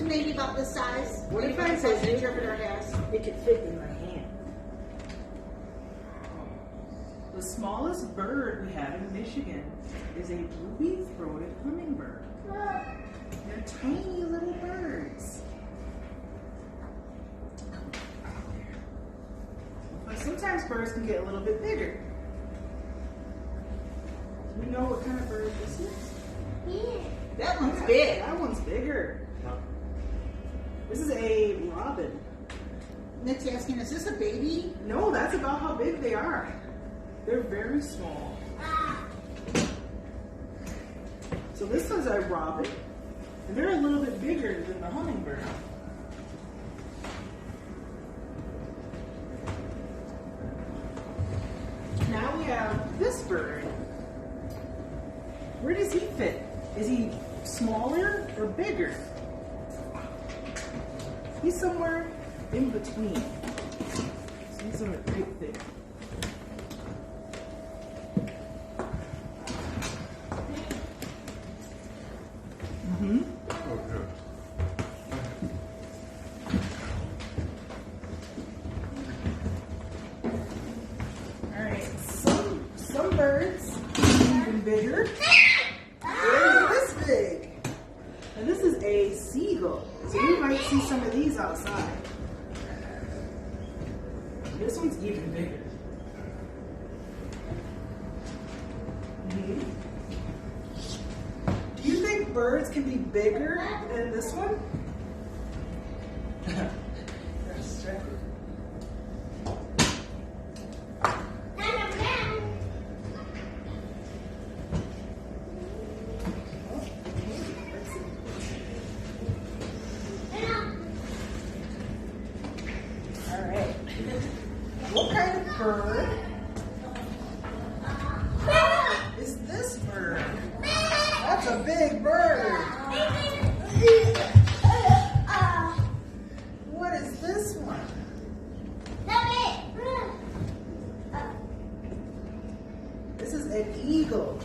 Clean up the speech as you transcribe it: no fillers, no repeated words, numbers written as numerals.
maybe about this size. What do you Different think? size the interpreter has. It could fit in my hand. The smallest bird we have in Michigan is a ruby-throated hummingbird. They're tiny little birds. But sometimes birds can get a little bit bigger. Do we know what kind of bird this is? That one's big. That one's bigger. This is a robin. Nick's asking, is this a baby? No, that's about how big they are. They're very small. So this one's a robin, and they're a little bit bigger than the hummingbird. Now we have this bird. Where does he fit? Is he smaller or bigger? He's somewhere in between. So he's a right there. All right, some birds are even bigger. They're this big. And this is a seagull. So you might see some of these outside. This one's even bigger. Do you think birds can be bigger than this one? Let's check it. All right. What kind of bird is this bird? That's a big bird. What is this one? This is an eagle.